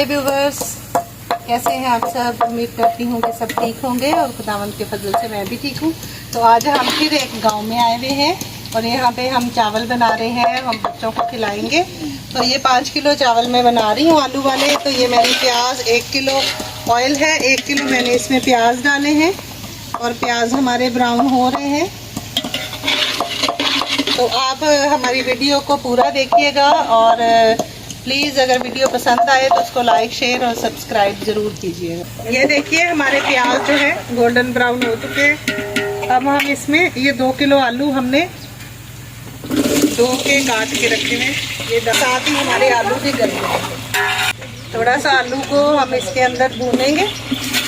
Viewers, कैसे हैं आप सब। उम्मीद करती हूँ कि सब ठीक होंगे और खुदावंद के फजल से मैं भी ठीक हूँ। तो आज हम फिर एक गांव में आए हुए हैं और यहाँ पे हम चावल बना रहे हैं, हम बच्चों को खिलाएंगे। तो ये 5 किलो चावल मैं बना रही हूँ आलू वाले। तो ये मैंने प्याज 1 किलो, ऑयल है 1 किलो, मैंने इसमें प्याज डाले हैं और प्याज हमारे ब्राउन हो रहे हैं। तो आप हमारी वीडियो को पूरा देखिएगा और प्लीज़ अगर वीडियो पसंद आए तो उसको लाइक, शेयर और सब्सक्राइब ज़रूर कीजिएगा। ये देखिए हमारे प्याज जो है गोल्डन ब्राउन हो चुके हैं। अब हम इसमें ये 2 किलो आलू हमने धो के काट के रखे हैं। ये साथ ही हमारे आलू भी गल गए। थोड़ा सा आलू को हम इसके अंदर भूनेंगे,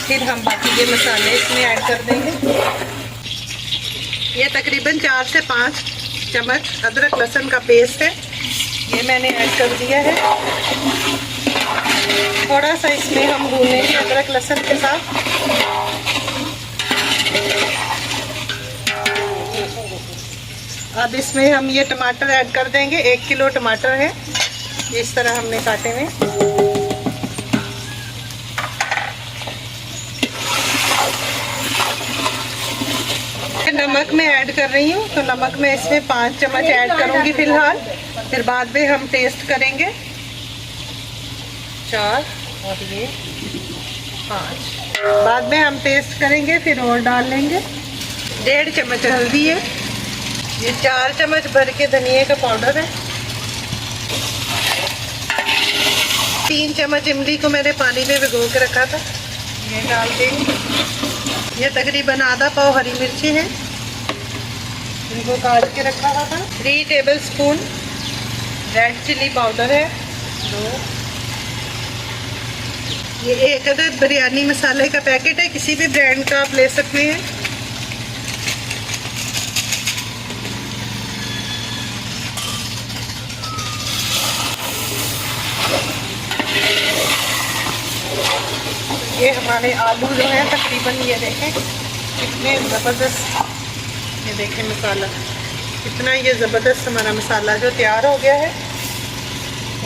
फिर हम बाकी के मसाले इसमें ऐड कर देंगे। ये तकरीबन 4 से 5 चम्मच अदरक लहसुन का पेस्ट है, ये मैंने ऐड कर दिया है। थोड़ा सा इसमें हम भूनेंगे अदरक लहसुन के साथ। अब इसमें हम ये टमाटर ऐड कर देंगे। 1 किलो टमाटर है, इस तरह हमने काटे हुए। नमक मैं ऐड कर रही हूँ, तो नमक मैं इसमें 5 चम्मच ऐड करूँगी फिलहाल, फिर बाद में हम टेस्ट करेंगे। 4 और ये 5 बाद में हम टेस्ट करेंगे, फिर और डाल लेंगे। 1.5 चम्मच हल्दी है, ये 4 चम्मच भर के धनिया का पाउडर है। 3 चम्मच इमली को मैंने पानी में भिगो के रखा था, ये डाल देंगे। ये तकरीबन आधा पाव हरी मिर्ची है, इनको काट के रखा हुआ था। 3 tablespoon red chilli powder है, 2। ये 1 अदद बिरयानी मसाले का पैकेट है, किसी भी ब्रांड का आप ले सकते हैं। ये हमारे आलू जो है तकरीबन, ये देखें कितने ज़बरदस्त, ये देखें मसाला कितना, ये ज़बरदस्त हमारा मसाला जो तैयार हो गया है।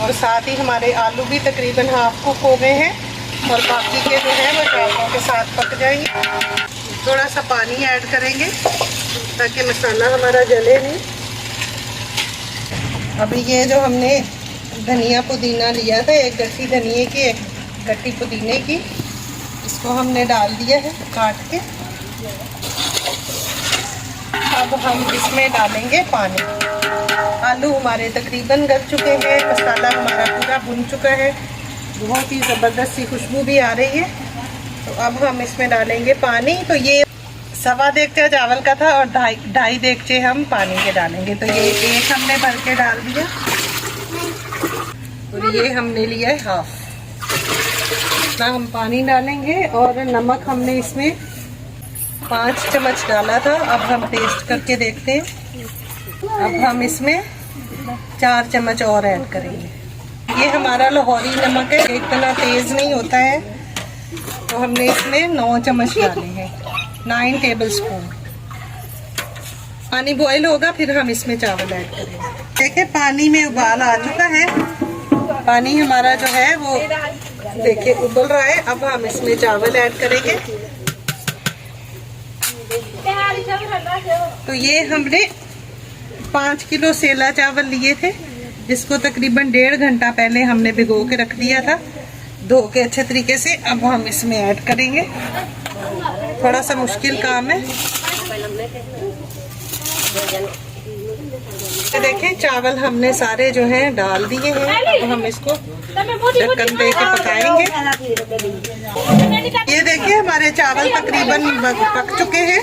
और साथ ही हमारे आलू भी तकरीबन हाफ कुक हो गए हैं और बाकी के जो है वो चावलों के साथ पक जाएंगे। थोड़ा सा पानी ऐड करेंगे ताकि मसाला हमारा जले नहीं। अभी ये जो हमने धनिया पुदीना लिया था, 1 गट्टी धनिए की, 1 गट्टी पुदीने की, इसको हमने डाल दिया है काट के। अब हम इसमें डालेंगे पानी। आलू हमारे तकरीबन गल चुके हैं, मसाला हमारा पूरा भुन चुका है, बहुत ही ज़बरदस्त सी खुशबू भी आ रही है। तो अब हम इसमें डालेंगे पानी। तो ये 1.25 देगचे चावल का था और 2.5 देगचे हम पानी के डालेंगे। तो ये 1 हमने भर के डाल दिया और ये हमने लिया है हाफ। इतना हम पानी डालेंगे और नमक हमने इसमें 5 चम्मच डाला था। अब हम टेस्ट करके देखते हैं। अब हम इसमें 4 चम्मच और ऐड करेंगे। ये हमारा लाहौरी नमक है, इतना तेज़ नहीं होता है। तो हमने इसमें 9 चम्मच डाले हैं, 9 टेबल स्पून। पानी बॉईल होगा फिर हम इसमें चावल ऐड करेंगे। देखिए पानी में उबाल आ चुका है, पानी हमारा जो है वो देखिए उबल रहा है। अब हम इसमें चावल ऐड करेंगे। तो ये हमने 5 किलो सेला चावल लिए थे, जिसको तकरीबन 1.5 घंटा पहले हमने भिगो के रख दिया था, धो के अच्छे तरीके से। अब हम इसमें ऐड करेंगे। थोड़ा सा मुश्किल काम है। देखें चावल हमने सारे जो हैं डाल दिए हैं। अब हम इसको ढक्कन दे के पकाएंगे। ये देखिए हमारे चावल तकरीबन पक चुके हैं।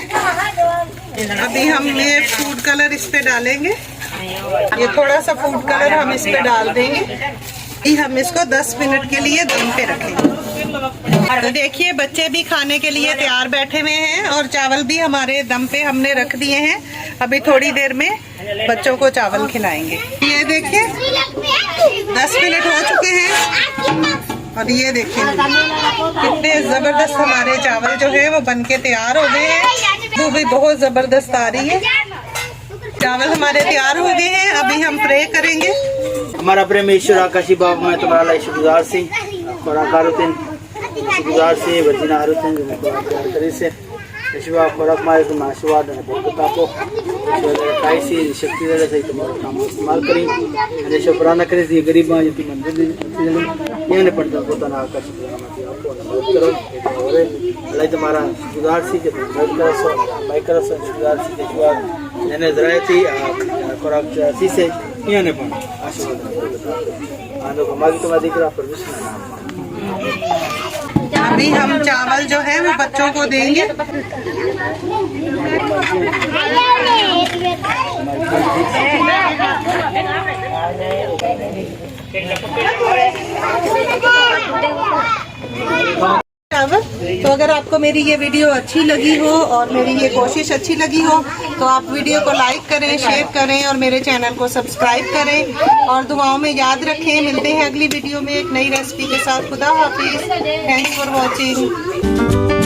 अभी हम ये फूड कलर इस पे डालेंगे। ये थोड़ा सा फूड कलर हम इस पे डाल देंगे। हम इसको 10 मिनट के लिए दम पे रखेंगे। तो देखिए बच्चे भी खाने के लिए तैयार बैठे हुए हैं और चावल भी हमारे दम पे हमने रख दिए हैं। अभी थोड़ी देर में बच्चों को चावल खिलाएंगे। ये देखिए 10 मिनट हो चुके हैं और ये देखिए कितने ज़बरदस्त हमारे चावल जो है वो बनके तैयार हो गए हैं। वो भी बहुत ज़बरदस्त आ रही है। चावल हमारे तैयार हो गए हैं। अभी हम प्रे करेंगे। हमारा परमेश्वर आकाशी बाप, मैं तुम्हारा शुक्रगुजार सी खुराक हारुतीन शुक्रवार से बजना हारुतीन जो खुराक तैयार करी से शिवा खुराक मारे तो आशीर्वाद અને બરકત આપો કાયસી શક્તિ દે સહિત તમારો કામ ઇસ્તેમાલ કરી અને શુક્રાના કરી જે ગરીબમાં જે મંદિર એને પણ પોતાના આકર્ષિત કરવામાંથી આપો અને મદદ કરો હવે અલ્લાહ તમારા શુક્રવાર से જે મદદ કરો છો બાય કરો છો શુક્રવાર से જે એને જરાયથી ખોરાક થી એને પણ આશીર્વાદ આનો કમાવી તમારા દીકરા પર વિશ્વાસ अभी हम चावल जो है वो बच्चों को देंगे। तो अगर आपको मेरी ये वीडियो अच्छी लगी हो और मेरी ये कोशिश अच्छी लगी हो तो आप वीडियो को लाइक करें, शेयर करें और मेरे चैनल को सब्सक्राइब करें और दुआओं में याद रखें। मिलते हैं अगली वीडियो में एक नई रेसिपी के साथ। खुदा हाफिज। Thanks for watching.